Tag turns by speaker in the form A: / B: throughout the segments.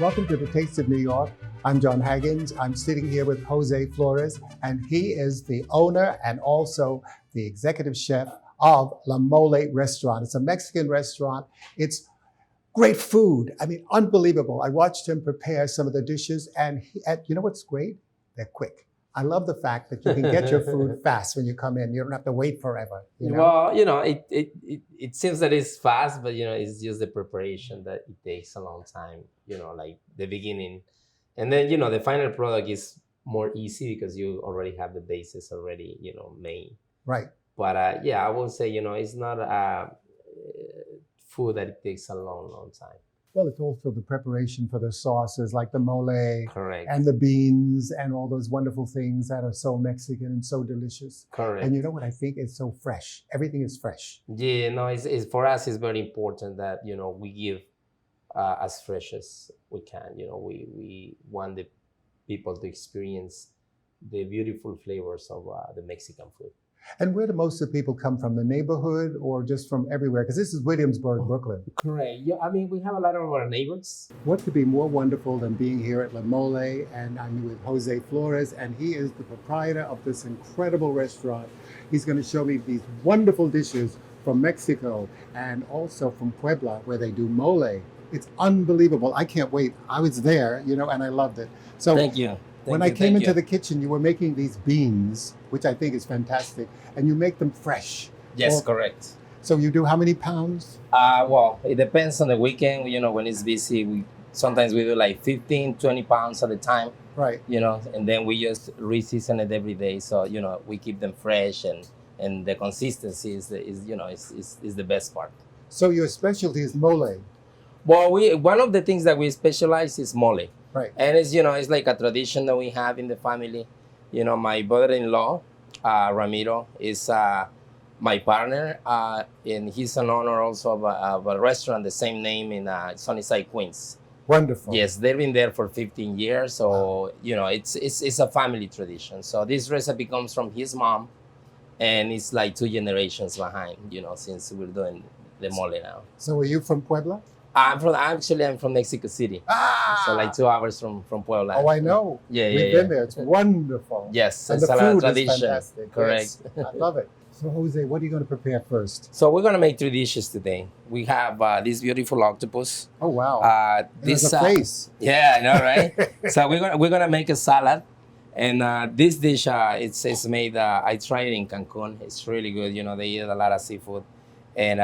A: Welcome to the Taste of New York. I'm Jon Haggins. I'm sitting here with Jose Flores, and he is the owner and also the executive chef of La Mole restaurant. It's a Mexican restaurant. It's great food. I mean, unbelievable. I watched him prepare some of the dishes, and you know what's great? They're quick. I love the fact that you can get your food fast when you come in. You don't have to wait forever. You know?
B: Well, it seems that it's fast, but it's just the preparation that it takes a long time. Like the beginning, and then the final product is more easy because you already have the basis already made.
A: Right.
B: But I would say it's not food that it takes a long time.
A: Well, it's also the preparation for the sauces like the mole.
B: Correct.
A: And the beans and all those wonderful things that are so Mexican and so delicious.
B: Correct.
A: And you know what I think? It's so fresh. Everything is fresh.
B: Yeah, no, it's for us, it's very important that, we give as fresh as we can. We want the people to experience the beautiful flavors of the Mexican food.
A: And where do most of the people come from? The neighborhood or just from everywhere? Because this is Williamsburg, Brooklyn.
B: Correct. Yeah, I mean, we have a lot of our neighbors.
A: What could be more wonderful than being here at La Mole? And I'm with Jose Flores, and he is the proprietor of this incredible restaurant. He's going to show me these wonderful dishes from Mexico and also from Puebla, where they do mole. It's unbelievable. I can't wait. I was there, and I loved it. So
B: thank you.
A: When I came into the kitchen, you were making these beans, which I think is fantastic, and you make them fresh.
B: Yes, correct.
A: So you do how many pounds?
B: Well, it depends on the weekend. When it's busy, sometimes we do like 15, 20 pounds at a time.
A: Right.
B: And then we just re-season it every day. So, we keep them fresh and the consistency is the best part.
A: So your specialty is mole.
B: Well, one of the things that we specialize is mole.
A: Right.
B: And it's like a tradition that we have in the family. My brother-in-law, Ramiro, is my partner, and he's an owner also of a restaurant, the same name in Sunnyside, Queens.
A: Wonderful.
B: Yes, they've been there for 15 years. So, it's a family tradition. So this recipe comes from his mom, and it's like 2 generations behind, since we're doing the mole now.
A: So are you from Puebla?
B: I'm from Mexico City. So like 2 hours from Puebla.
A: Oh, I know.
B: Yeah,
A: We've been there. It's wonderful.
B: Yes,
A: and
B: it's
A: the
B: a
A: food
B: tradition.
A: is fantastic.
B: Correct.
A: Yes, I love it. So Jose, what are you going to prepare first?
B: So we're gonna make 3 dishes today. We have this beautiful octopus.
A: Oh wow!
B: This
A: a face.
B: Yeah, I know, right? So we're gonna make a salad, and this dish it's made. I tried it in Cancun. It's really good. They eat a lot of seafood, and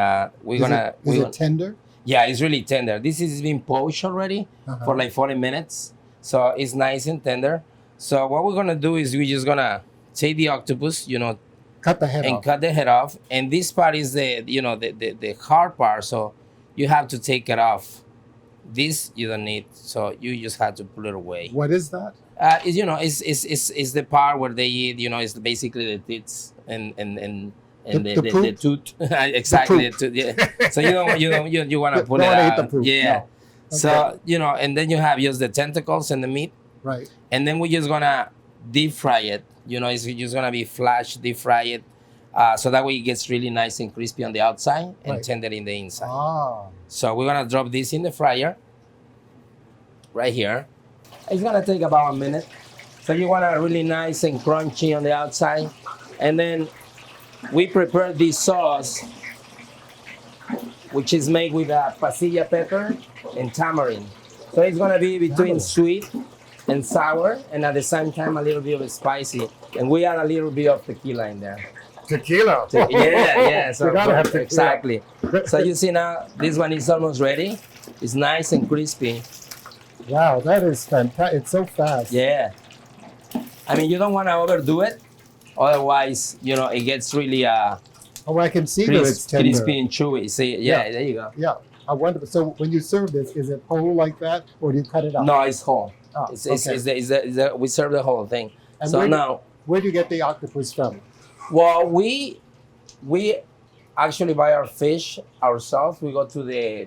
A: Is it tender?
B: Yeah, it's really tender. This is been poached already for like 40 minutes. So it's nice and tender. So what we're going to do is we're just going to take the octopus,
A: cut the head
B: and
A: off.
B: cut the head off. And this part is the hard part. So you have to take it off. This you don't need. So you just have to put it away.
A: What is that?
B: It's the part where they eat, it's basically the teeth and the tooth. Exactly.
A: The
B: Yeah. So you want to pull it out.
A: Eat the poop.
B: Yeah.
A: No. Okay.
B: So and then you have just the tentacles and the meat.
A: Right.
B: And then we're just gonna deep fry it. It's just gonna be flash deep fry it, so that way it gets really nice and crispy on the outside and tender in the inside.
A: Ah.
B: So we're gonna drop this in the fryer. Right here. It's gonna take about a minute. So you want it really nice and crunchy on the outside, and then we prepare this sauce, which is made with pasilla pepper and tamarind. So it's gonna be between sweet and sour, and at the same time a little bit of spicy. And we add a little bit of tequila in there.
A: Tequila.
B: Yeah. So
A: you gotta have tequila.
B: exactly. So you see now, this one is almost ready. It's nice and crispy.
A: Wow, that is fantastic. It's so fast.
B: Yeah. I mean, you don't want to overdo it. Otherwise, it gets really
A: Oh, I can see that it's tender.
B: crispy and chewy. See, yeah, there you go.
A: Yeah, I wonder. So when you serve this, is it whole like that, or do you cut it up?
B: No, it's whole.
A: Oh,
B: We serve the whole thing.
A: And
B: so now,
A: where do you get the octopus from?
B: well, we actually buy our fish ourselves. We go to there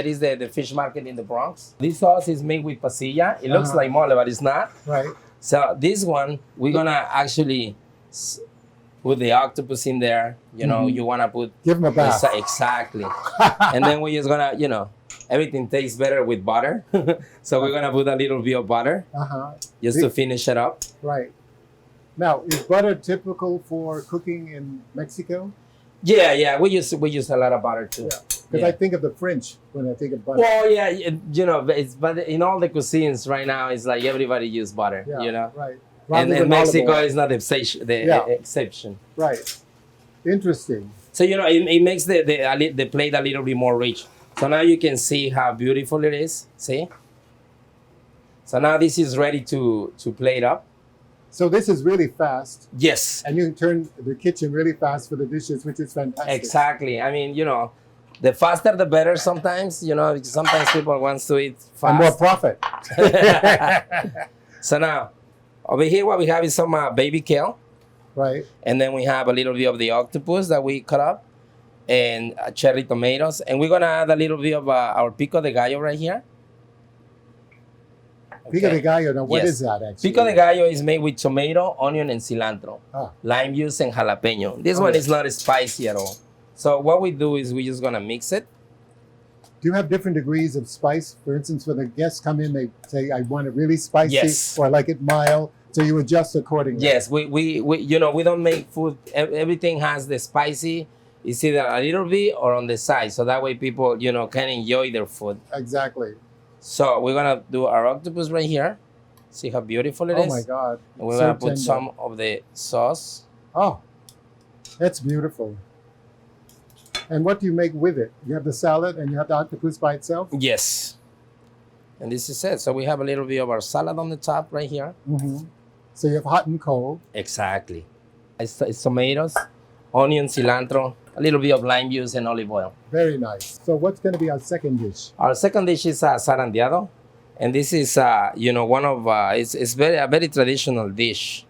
B: is the fish market in the Bronx. This sauce is made with pasilla. It looks like mole, but it's not.
A: Right.
B: So this one, we're gonna actually put the octopus in there. You know, you wanna put
A: give them a bath.
B: exactly, and then we're just gonna, everything tastes better with butter. So we're gonna put a little bit of butter
A: Uh-huh.
B: just to finish it up.
A: Right. Now, is butter typical for cooking in Mexico?
B: Yeah, we use a lot of butter too.
A: Yeah. Because I think of the French when I think of butter.
B: Well, yeah, you know, but in all the cuisines right now, it's like everybody use butter.
A: Yeah,
B: You know,
A: right.
B: and
A: Rather than olive
B: Mexico
A: oil.
B: is not the exception.
A: Yeah.
B: Exception.
A: Right. Interesting.
B: So you know, it makes the plate a little bit more rich. So now you can see how beautiful it is. See. So now this is ready to plate up.
A: So this is really fast,
B: Yes.
A: and you can turn the kitchen really fast for the dishes, which is fantastic.
B: Exactly. I mean, you know, the faster the better. Sometimes, you know, because sometimes people want to eat
A: And more
B: fast.
A: profit.
B: So now, over here, what we have is some baby kale.
A: Right.
B: And then we have a little bit of the octopus that we cut up and cherry tomatoes. And we're going to add a little bit of our pico de gallo right here.
A: Pico de
B: Okay.
A: gallo. Now, what
B: Yes.
A: is that actually?
B: Pico de gallo is made with tomato, onion, and cilantro,
A: Ah.
B: lime juice, and jalapeno. This
A: Oh.
B: one is not spicy at all. So what we do is we're just going to mix it.
A: Do you have different degrees of spice? For instance, when the guests come in, they say, I want it really spicy
B: Yes.
A: or I like it mild. So you adjust accordingly.
B: Yes, we you know, we don't make food. Everything has the spicy. It's either a little bit or on the side. So that way people, you know, can enjoy their food.
A: Exactly.
B: So we're gonna do our octopus right here. See how beautiful it is.
A: Oh my God.
B: And we're
A: So
B: gonna put
A: tender.
B: some of the sauce.
A: Oh, that's beautiful. And what do you make with it? You have the salad and you have the octopus by itself?
B: Yes. And this is it. So we have a little bit of our salad on the top right here.
A: Mm-hmm. So you have hot and cold.
B: Exactly. It's tomatoes, onion, cilantro, a little bit of lime juice, and olive oil.
A: Very nice. So what's going to be our second dish?
B: Our second dish is zarandeado. And this is, you know, one of, it's a very traditional dish.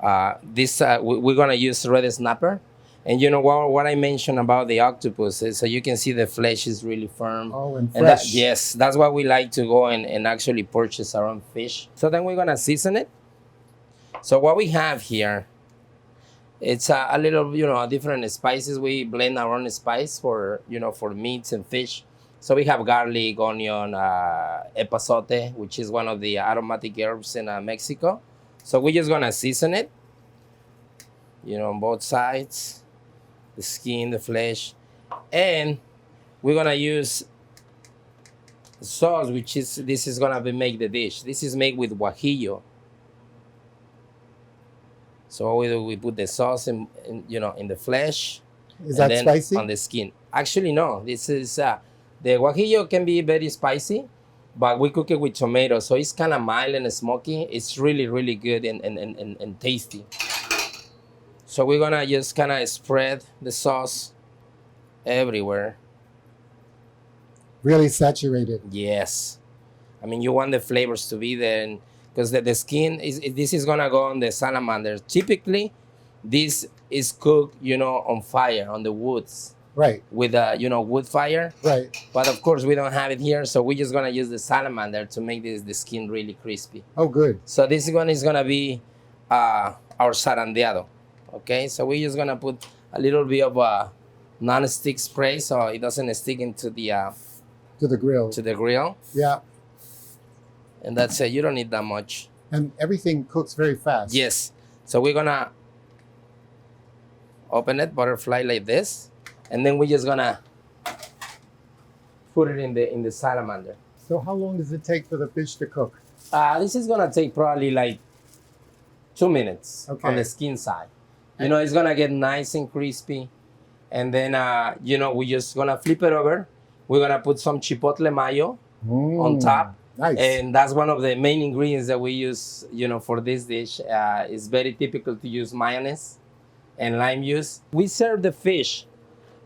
B: We're going to use red snapper. And you know what I mentioned about the octopus is so you can see the flesh is really firm.
A: Oh, and
B: And
A: fresh.
B: yes, that's why we like to go and actually purchase our own fish. So then we're going to season it. So what we have here, it's a little, you know, different spices. We blend our own spice for, you know, for meats and fish. So we have garlic, onion, epazote, which is one of the aromatic herbs in Mexico. So we're just gonna season it, you know, on both sides, the skin, the flesh, and we're gonna use sauce, which is, this is gonna make the dish. This is made with guajillo. So what we do, we put the sauce in you know, in the flesh.
A: Is
B: and
A: that
B: then
A: spicy?
B: on the skin. Actually, no. This is the guajillo can be very spicy, but we cook it with tomato, so it's kind of mild and smoky. It's really, really good and tasty. So we're gonna just kind of spread the sauce everywhere.
A: Really saturated.
B: Yes, I mean you want the flavors to be there, and because the skin this is gonna go on the salamander. Typically, this is cooked, you know, on fire on the woods
A: Right.
B: with you know, wood fire.
A: Right.
B: But of course we don't have it here, so we're just gonna use the salamander to make the skin really crispy.
A: Oh, good.
B: So this one is gonna be our zarandeado. Okay, so we're just gonna put a little bit of non-stick spray so it doesn't stick into the
A: To the grill.
B: grill,
A: Yeah.
B: and that's it. You don't need that much.
A: And everything cooks very fast.
B: Yes. So we're gonna open it, butterfly like this, and then we're just gonna put it in the salamander.
A: So how long does it take for the fish to cook?
B: This is gonna take probably like 2 minutes
A: Okay.
B: on the skin side. You know, it's gonna get nice and crispy, and then you know, we're just gonna flip it over. We're gonna put some chipotle mayo on top.
A: Nice.
B: And that's one of the main ingredients that we use, you know, for this dish. It's very typical to use mayonnaise and lime juice. We serve the fish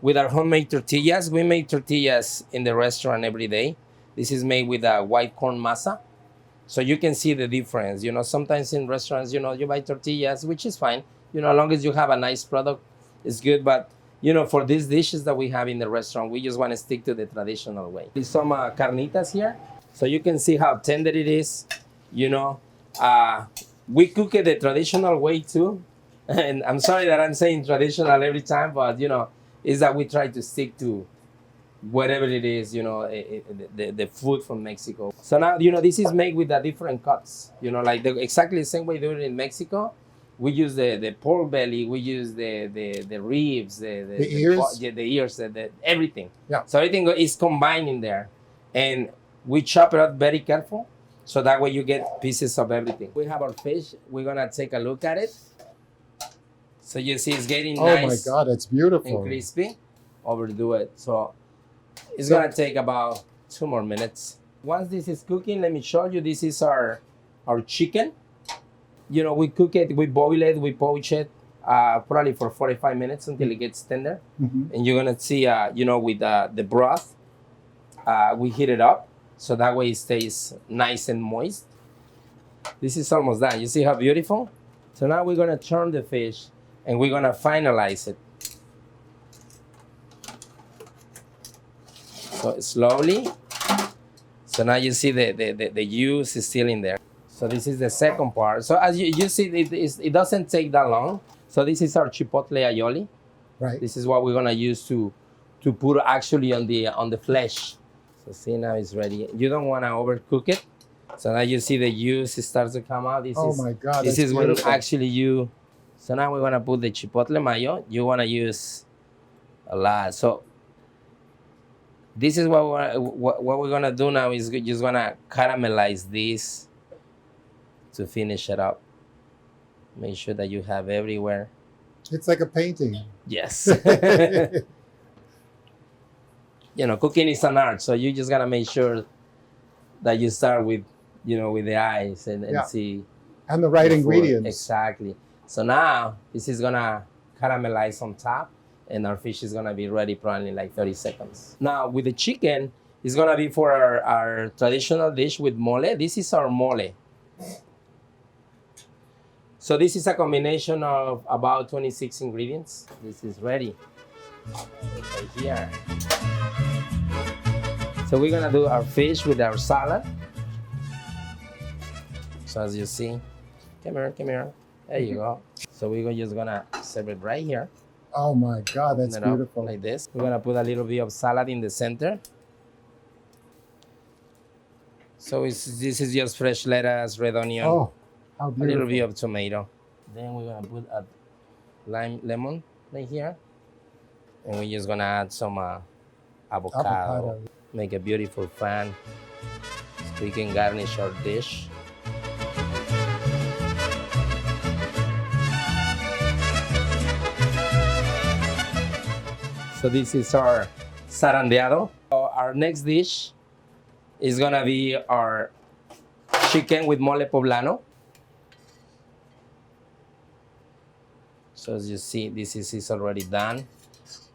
B: with our homemade tortillas. We make tortillas in the restaurant every day. This is made with white corn masa. So you can see the difference. You know, sometimes in restaurants, you know, you buy tortillas, which is fine. You know, as long as you have a nice product, it's good. But, you know, for these dishes that we have in the restaurant, we just want to stick to the traditional way. There's some carnitas here. So you can see how tender it is. You know, we cook it the traditional way too. And I'm sorry that I'm saying traditional every time, but, you know, is that we try to stick to whatever it is, the food from Mexico. So now, this is made with the different cuts, like exactly the same way they do it in Mexico. We use the pork belly, we use the ribs,
A: The ears?
B: the ears, the everything.
A: Yeah.
B: So everything is combined in there. And we chop it up very careful, so that way you get pieces of everything. We have our fish. We're going to take a look at it. So you see it's getting nice.
A: Oh my God, it's beautiful.
B: And crispy. Overdo it. So it's going to take about 2 more minutes. Once this is cooking, let me show you. This is our chicken. We cook it, we boil it, we poach it probably for 45 minutes until it gets tender.
A: Mhm.
B: And you're going to see, with the broth, we heat it up so that way it stays nice and moist. This is almost done. You see how beautiful? So now we're going to turn the fish and we're going to finalize it. So slowly. So now you see the juice is still in there. So this is the second part. So as you see, it doesn't take that long. So this is our chipotle aioli.
A: Right.
B: This is what we're gonna use to put actually on the flesh. So see, now it's ready. You don't wanna overcook it. So now you see the juice starts to come out.
A: Oh my God,
B: This
A: that's
B: is when
A: beautiful.
B: actually you. So now we're gonna put the chipotle mayo. You wanna use a lot. So this is what we're gonna do now is we're just gonna caramelize this to finish it up. Make sure that you have everywhere.
A: It's like a painting.
B: Yes. Cooking is an art, so you just gotta make sure that you start with, with the eyes and
A: Yeah.
B: see.
A: And the right
B: the food.
A: ingredients.
B: Exactly. So now this is gonna caramelize on top, and our fish is gonna be ready probably in like 30 seconds. Now with the chicken, it's gonna be for our traditional dish with mole. This is our mole. So this is a combination of about 26 ingredients. This is ready right here. So we're gonna do our fish with our salad. So as you see, come here. There you go. So we're just gonna serve it right here.
A: Oh my God, that's
B: Open it up
A: beautiful.
B: like this. We're gonna put a little bit of salad in the center. So this is just fresh lettuce, red onion.
A: Oh, how
B: A
A: beautiful.
B: little bit of tomato. Then we're gonna put a lemon right here. And we're just gonna add some avocado.
A: Avocado.
B: Make a beautiful fan. So we can garnish our dish. So this is our zarandeado. So our next dish is gonna be our chicken with mole poblano. So as you see, this is already done.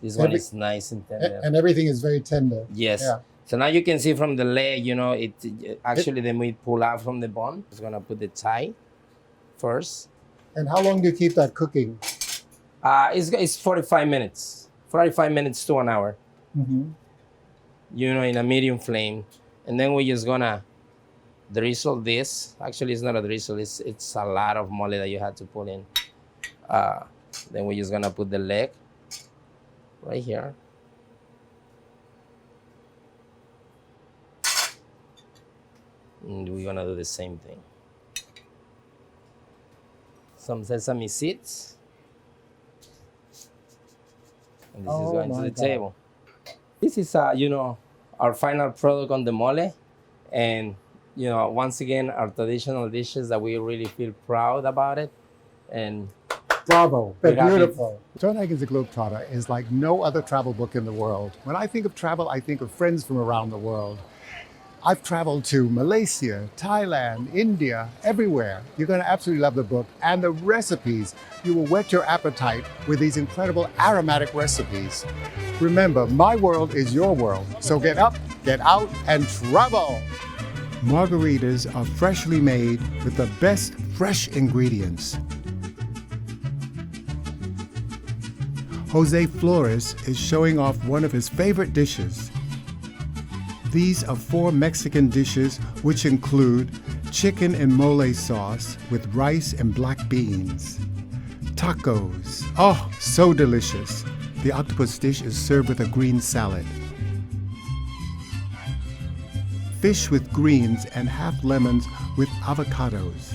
B: This one is nice and tender.
A: And everything is very tender.
B: Yes.
A: Yeah.
B: So now you can see from the leg, it actually the meat pull out from the bone. Just gonna put the thigh first.
A: And how long do you keep that cooking?
B: It's 45 minutes. 45 minutes to an hour.
A: Mm-hmm.
B: In a medium flame. And then we're just gonna drizzle this. Actually, it's not a drizzle. It's a lot of mole that you have to put in. Then we're just gonna put the leg right here. And we're gonna do the same thing. Some sesame seeds. And this is going to the table. This is, our final product on the mole. And, once again, our traditional dishes that we really feel proud about it. And
A: Bravo. They're
B: We have
A: beautiful. Jon Haggins, The Globetrotter is like no other travel book in the world. When I think of travel, I think of friends from around the world. I've traveled to Malaysia, Thailand, India, everywhere. You're going to absolutely love the book. And the recipes, you will whet your appetite with these incredible aromatic recipes. Remember, my world is your world. So get up, get out, and travel. Margaritas are freshly made with the best fresh ingredients. Jose Flores is showing off one of his favorite dishes. These are 4 Mexican dishes which include chicken and mole sauce with rice and black beans. Tacos. Oh, so delicious. The octopus dish is served with a green salad. fish with greens and half lemons with avocados.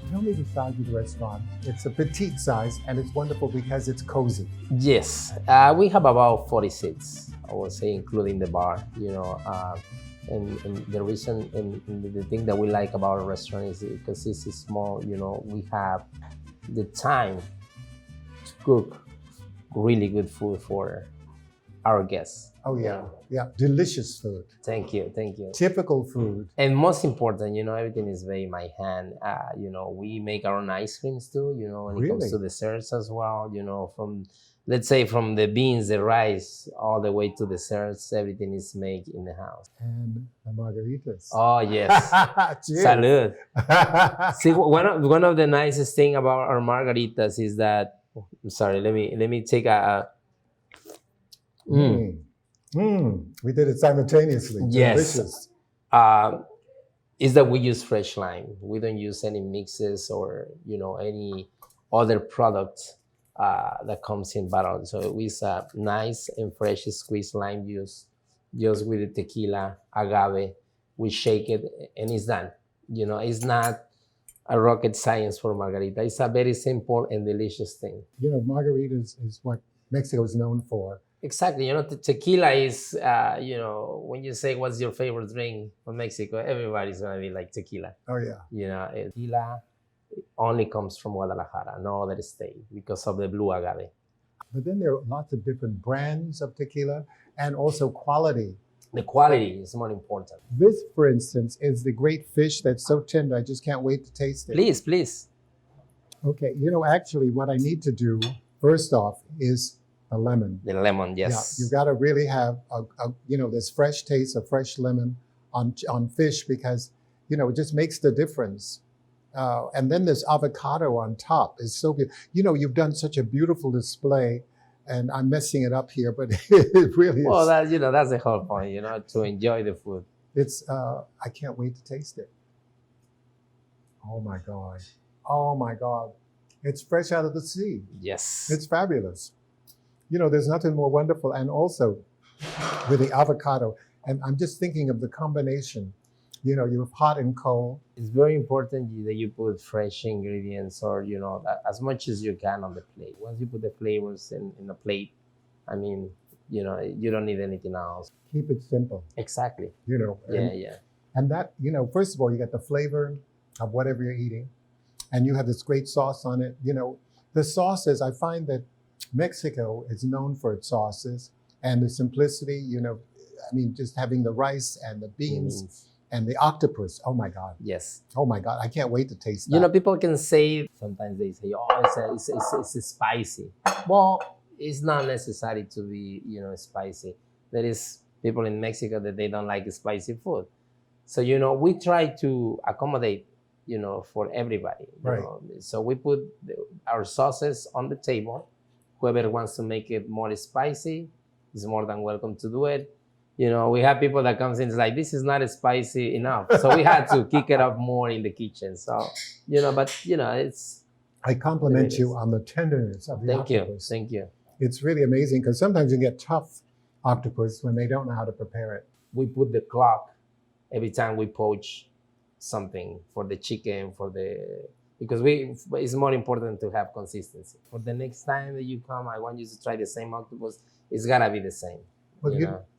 A: Tell me the size of the restaurant. It's a petite size, and it's wonderful because it's cozy.
B: Yes, we have about 40 seats, I would say, including the bar. And the reason and the thing that we like about our restaurant is because this is small. We have the time to cook really good food for our guests.
A: Oh yeah, yeah, delicious food.
B: Thank you.
A: Typical food.
B: And most important, everything is very by hand. We make our own ice creams too. When it comes
A: Really?
B: to desserts as well. From let's say from the beans, the rice, all the way to desserts, everything is made in the house.
A: And the margaritas.
B: Oh yes,
A: Cheers.
B: salud. See, one of the nicest thing about our margaritas is that. I'm sorry. Let me take a.
A: We did it simultaneously.
B: Yes.
A: Delicious.
B: Is that we use fresh lime. We don't use any mixes or any other product that comes in bottle. So we use a nice and fresh squeezed lime juice, just with the tequila, agave. We shake it and it's done. It's not a rocket science for margarita. It's a very simple and delicious thing.
A: Margaritas is what Mexico is known for.
B: Exactly. Tequila is, when you say what's your favorite drink from Mexico, everybody's going to be like tequila.
A: Oh, yeah.
B: Tequila only comes from Guadalajara, no other state, because of the blue agave.
A: But then there are lots of different brands of tequila and also quality.
B: The quality is more important.
A: This, for instance, is the great fish that's so tender. I just can't wait to taste it.
B: Please.
A: Okay. Actually, what I need to do, first off, is a lemon.
B: The lemon, yes.
A: Yeah, you got to really have this fresh taste of fresh lemon on fish because it just makes the difference. And then this avocado on top is so good. You've done such a beautiful display, and I'm messing it up here, but it really is.
B: Well, that's the whole point, to enjoy the food.
A: It's I can't wait to taste it. Oh my God! It's fresh out of the sea.
B: Yes.
A: It's fabulous. There's nothing more wonderful. And also with the avocado, and I'm just thinking of the combination, you have hot and cold.
B: It's very important that you put fresh ingredients or, as much as you can on the plate. Once you put the flavors in the plate, you don't need anything else.
A: Keep it simple.
B: Exactly.
A: Yeah. And that, first of all, you get the flavor of whatever you're eating, and you have this great sauce on it. The sauces, I find that Mexico is known for its sauces and the simplicity, just having the rice and the beans and the octopus. Oh my God.
B: Yes.
A: Oh my God. I can't wait to taste that.
B: People can say, sometimes they say, oh, it's spicy. Well, it's not necessary to be, spicy. There is people in Mexico that they don't like spicy food. So, we try to accommodate, for everybody.
A: Right.
B: So we put our sauces on the table. Whoever wants to make it more spicy is more than welcome to do it. We have people that comes in, it's like, this is not spicy enough. So we had to kick it up more in the kitchen. So, it's...
A: I compliment you on the tenderness of the octopus.
B: Thank you.
A: It's really amazing because sometimes you get tough octopus when they don't know how to prepare it.
B: We put the clock every time we poach something for the chicken, because it's more important to have consistency. For the next time that you come, I want you to try the same octopus. It's gotta be the same.
A: Well,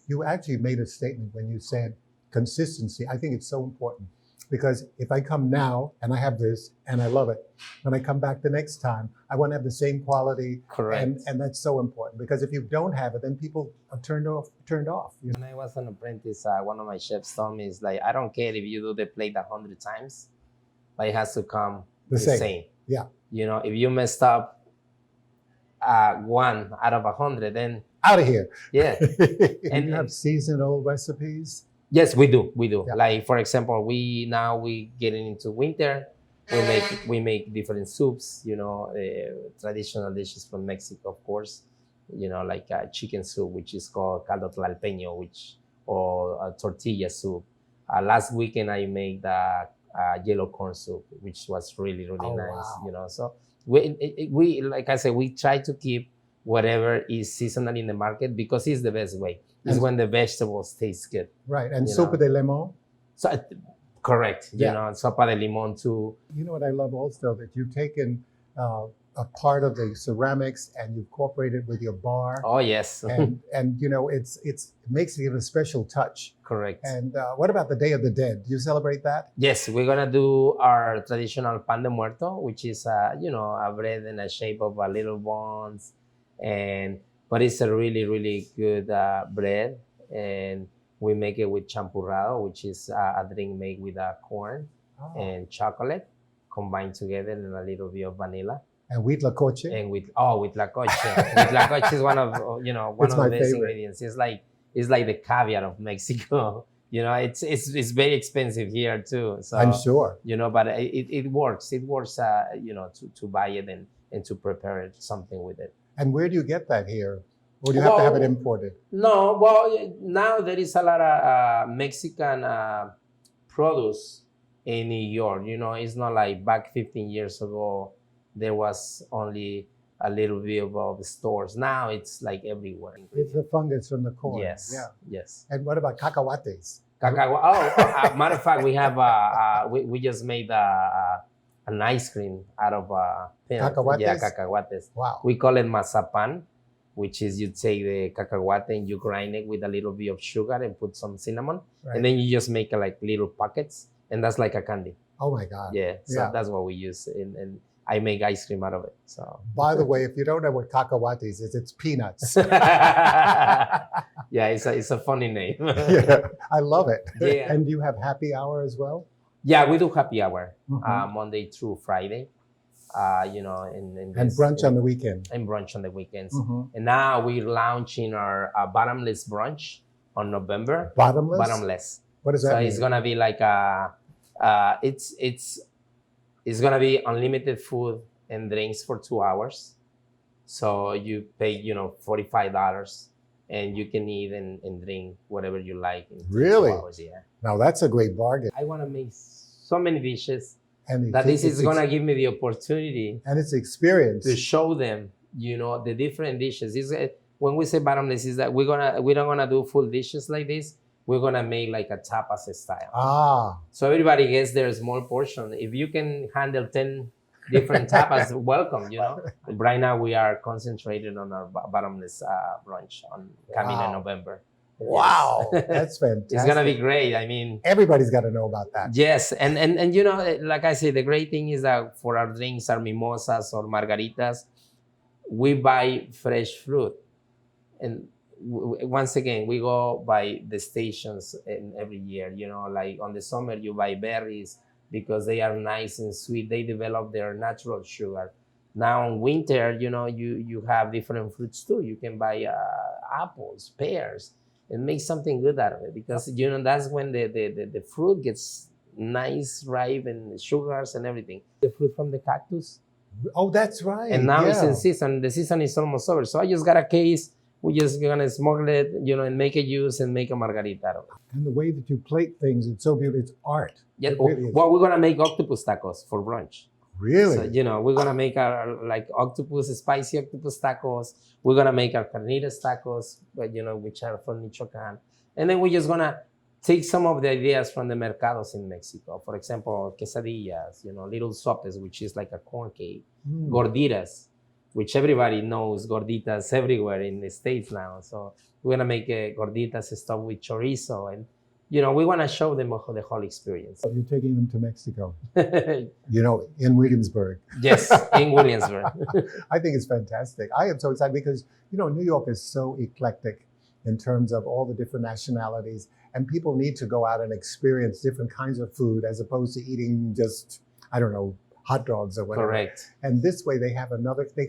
A: you actually made a statement when you said consistency. I think it's so important because if I come now and I have this and I love it, when I come back the next time, I want to have the same quality.
B: Correct.
A: And that's so important because if you don't have it, then people are turned off.
B: When I was an apprentice, one of my chefs told me, it's like, I don't care if you do the plate 100 times, but it has to come the same.
A: Yeah.
B: If you messed up 1 out of 100, then
A: out of here.
B: Yeah.
A: And you have seasonal recipes?
B: Yes, we do.
A: Yeah.
B: Like, for example, we getting into winter. We make different soups, traditional dishes from Mexico, of course, like chicken soup, which is called caldo tlalpeño, or a tortilla soup. Last weekend, I made the yellow corn soup, which was really, really nice,
A: Wow.
B: So we like I said, we try to keep whatever is seasonal in the market because it's the best way. It's
A: And-
B: when the vegetables taste good.
A: Right. And
B: You
A: sopa
B: know.
A: de limon.
B: So correct,
A: Yeah.
B: you know, sopa de limon too.
A: You know what I love also that you've taken a part of the ceramics and you've incorporated with your bar,
B: Oh yes,
A: and you know it makes it a special touch.
B: correct.
A: And what about the Day of the Dead? Do you celebrate that?
B: Yes, we're gonna do our traditional pan de muerto, which is you know, a bread in the shape of a little buns, but it's a really good bread, and we make it with champurrado, which is a drink made with corn
A: Oh.
B: and chocolate combined together and a little bit of vanilla.
A: And wheat la coche.
B: And with la coche. With la coche is one of one
A: It's
B: of the
A: my
B: best
A: favorite.
B: ingredients. It's like the caviar of Mexico. You know, it's very expensive here too. So
A: I'm sure.
B: you know, but it works. It works. You know, to buy it and to prepare something with it.
A: And where do you get that here? Or do you have to have it
B: Well,
A: imported?
B: No, well, now there is a lot of Mexican produce in New York. You know, it's not like back 15 years ago. There was only a little bit of stores. Now it's like everywhere.
A: It's the fungus from the corn.
B: Yes.
A: Yeah.
B: Yes.
A: And what about cacahuates?
B: Cacao. Matter of fact, we have we just made an ice cream out of peanut.
A: Cacahuates?
B: Yeah, cacahuates.
A: Wow.
B: We call it mazapan, which is you take the cacahuate and you grind it with a little bit of sugar and put some cinnamon,
A: Right.
B: and then you just make like little packets, and that's like a candy.
A: Oh my God.
B: Yeah, so
A: Yeah.
B: that's what we use, and I make ice cream out of it. So
A: By the way, if you don't know what cacahuates is, it's peanuts.
B: yeah, it's a funny name.
A: Yeah, I love it.
B: Yeah.
A: And do you have happy hour as well?
B: Yeah, we do happy hour
A: Mhm.
B: Monday through Friday. You know,
A: And
B: this-
A: brunch on the weekend.
B: and brunch on the weekends.
A: Mhm.
B: And now we're launching our bottomless brunch on November.
A: Bottomless?
B: Bottomless.
A: What does that
B: So
A: mean?
B: it's gonna be like it's gonna be unlimited food and drinks for 2 hours. So you pay, you know, $45 and you can eat and drink whatever you like in 2
A: Really?
B: hours. Yeah.
A: Now that's a great bargain.
B: I wanna make so many dishes
A: And
B: that this
A: it's
B: is gonna give me the opportunity
A: and it's experience.
B: to show them, you know, the different dishes. When we say bottomless, is that we're not gonna do full dishes like this. We're gonna make like a tapas style.
A: Ah,
B: So everybody gets their small portion. If you can handle 10 different tapas, welcome. You know. Right now we are concentrated on our bottomless brunch coming in
A: Wow.
B: November.
A: wow.
B: Yes.
A: That's fantastic.
B: It's gonna be great. I mean,
A: Everybody's got to know about that.
B: yes, and you know, like I say, the great thing is that for our drinks, our mimosas or margaritas, we buy fresh fruit, and once again, we go by the stations in every year. You know, like on the summer, you buy berries because they are nice and sweet. They develop their natural sugar. Now in winter, you know, you have different fruits too. You can buy apples, pears, and make something good out of it because you know that's when the fruit gets nice, ripe, and sugars and everything. The fruit from the cactus.
A: Oh, that's right.
B: And now it's
A: yeah.
B: in season. The season is almost over. So I just got a case. We just gonna smuggle it, you know, and make a juice and make a margarita out of it.
A: And the way that you plate things, it's so beautiful. It's art.
B: Yeah.
A: It really is.
B: Well, we're gonna make octopus tacos for brunch.
A: Really?
B: So, you know, we're gonna make our like spicy octopus tacos. We're gonna make our carnitas tacos, but you know, which are from Michoacan. And then we're just gonna take some of the ideas from the mercados in Mexico. For example, quesadillas, you know, little sopes, which is like a corn cake.
A: Mm.
B: Gorditas, which everybody knows gorditas everywhere in the States now. So we're gonna make gorditas stuffed with chorizo, and you know, we wanna show them the whole experience.
A: You're taking them to Mexico, you know, in Williamsburg.
B: Yes, in Williamsburg.
A: I think it's fantastic. I am so excited because, you know, New York is so eclectic in terms of all the different nationalities, and people need to go out and experience different kinds of food as opposed to eating just, I don't know, hot dogs or whatever.
B: Correct.
A: And this way they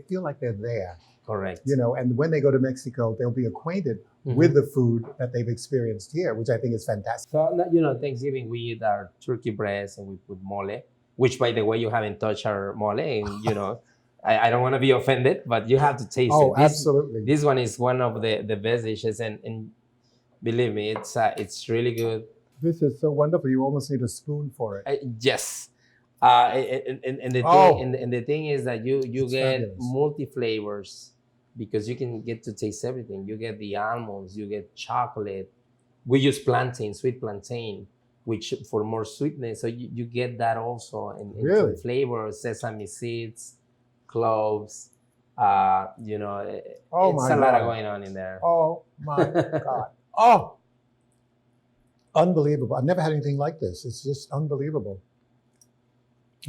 A: feel like they're there,
B: Correct.
A: you know, and when they go to Mexico, they'll be acquainted
B: Mhm.
A: with the food that they've experienced here, which I think is fantastic.
B: So, you know, Thanksgiving we eat our turkey breast and we put mole, which, by the way, you haven't touched our mole, and you know, I don't want to be offended, but you have to taste
A: Oh,
B: it. This,
A: absolutely.
B: This one is one of the best dishes, and believe me, it's really good.
A: This is so wonderful. You almost need a spoon for it.
B: Yes. And the
A: Oh.
B: thing, and the thing is that you
A: It's
B: get
A: fabulous.
B: multi flavors because you can get to taste everything. You get the almonds, you get chocolate. We use plantain, sweet plantain, which for more sweetness. So you get that also in
A: Really?
B: flavor, sesame seeds, cloves. You know,
A: Oh
B: it's
A: my
B: a lot
A: God.
B: going on in there.
A: Oh my God. Oh, unbelievable. I've never had anything like this. It's just unbelievable.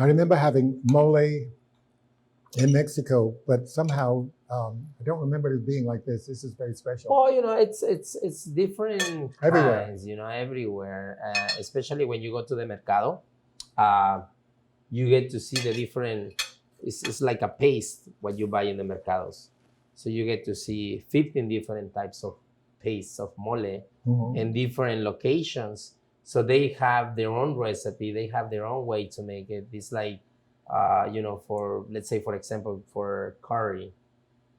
A: I remember having mole in Mexico, but somehow I don't remember it being like this. This is very special.
B: Well, you know, it's different
A: Everywhere.
B: kinds, you know, everywhere. Especially when you go to the mercado, you get to see the different. It's like a paste what you buy in the mercados. So you get to see 15 different types of pastes of mole
A: Mhm.
B: in different locations. So they have their own recipe. They have their own way to make it. It's like, you know, for, let's say, for example, for curry,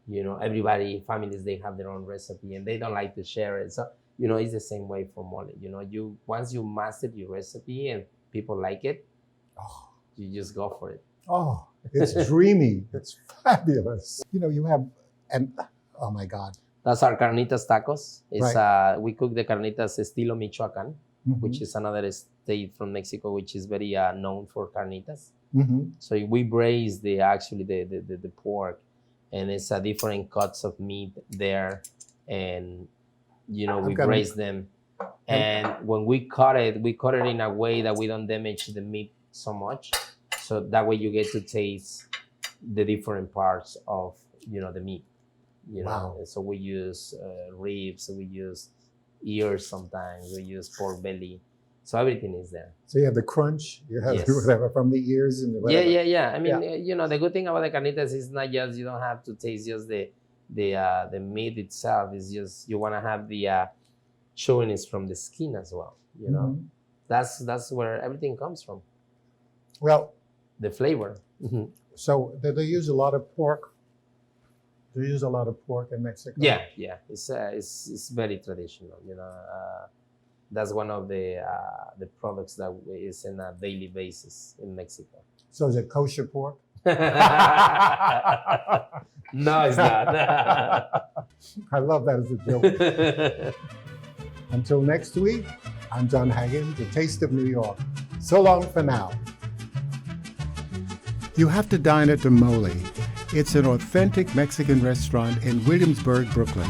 B: you know, everybody, families, they have their own recipe and they don't like to share it. So, you know, it's the same way for mole. You know, once you master your recipe and people like it,
A: Oh.
B: you just go for it.
A: Oh, it's dreamy. It's fabulous. You know, you have, and oh my God.
B: That's our carnitas tacos. It's
A: Right.
B: we cook the carnitas estilo Michoacan,
A: Mhm.
B: which is another state from Mexico, which is very known for carnitas.
A: Mhm.
B: So we braise the pork, and it's a different cuts of meat there, and you know we
A: I've got 'em.
B: braise them, and when we cut it in a way that we don't damage the meat so much, so that way you get to taste the different parts of, you know, the meat. You know,
A: Wow.
B: so we use ribs, we use ears sometimes, we use pork belly, so everything is there.
A: So you have the crunch, you have
B: Yes.
A: whatever from the ears and the whatever.
B: Yeah. I mean,
A: Yeah.
B: you know, the good thing about the carnitas is not just you don't have to taste just the meat itself. It's just you want to have the chewiness from the skin as well. You know,
A: Mhm.
B: that's where everything comes from.
A: Well,
B: The flavor.
A: so they use a lot of pork. They use a lot of pork in Mexico.
B: Yeah. It's very traditional. You know, that's one of the products that is in a daily basis in Mexico.
A: So is it kosher pork?
B: No, it's not.
A: I love that as a joke. Until next week, I'm Jon Haggins, The Taste of New York. So long for now. You have to dine at the Mole. It's an authentic Mexican restaurant in Williamsburg, Brooklyn.